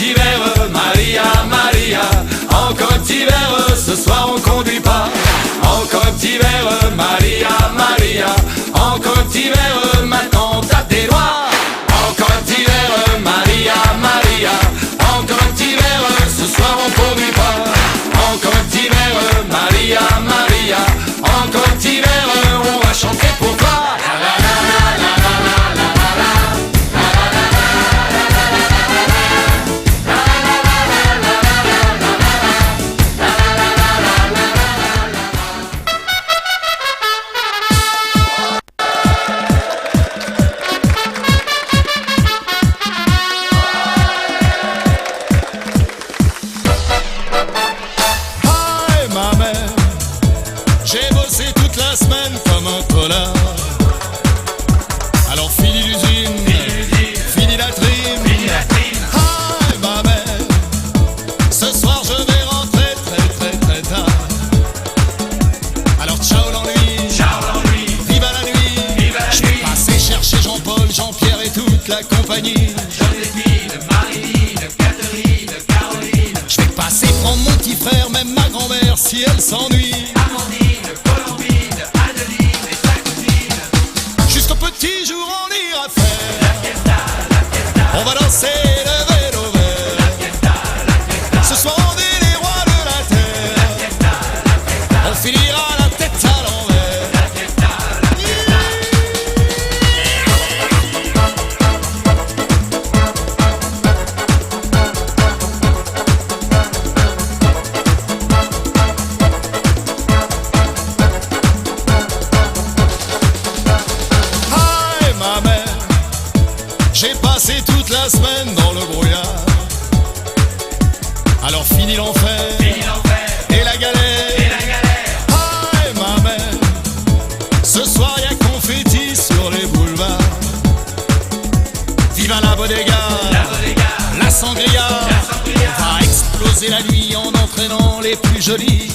d'hiver, Maria, Maria. Encore un petit verre, ce soir on conduit pas. Encore un petit verre, Maria, Maria. Encore un petit verre, maintenant on tape des doigts. Encore un petit verre, Maria, Maria. Encore un petit verre, ce soir on conduit pas. Encore un petit verre, Maria, Maria. Encore un petit verre, on va chanter pour toi. J'ai bossé toute la semaine comme un tolard. Alors fini l'usine, fini la trim. Hi ma mère, ce soir je vais rentrer très tard. Alors ciao l'ennui, viva la nuit. Je vais passer chercher Jean-Paul, Jean-Pierre et toute la compagnie. Joséphine, Marilyn, Catherine, Caroline. Je vais passer prendre mon petit frère, même ma grand-mère si elle s'ennuie. Jusqu'au petit jour on ira faire. On va danser le vélo vert. Ce soir on est les rois de la terre. On finira la tête à l'envers. J'ai passé toute la semaine dans le brouillard. Alors fini l'enfer et la galère. Hi ma mère, ce soir y'a confetti sur les boulevards. Viva la bodega, la sangria. On va exploser la nuit en entraînant les plus jolis.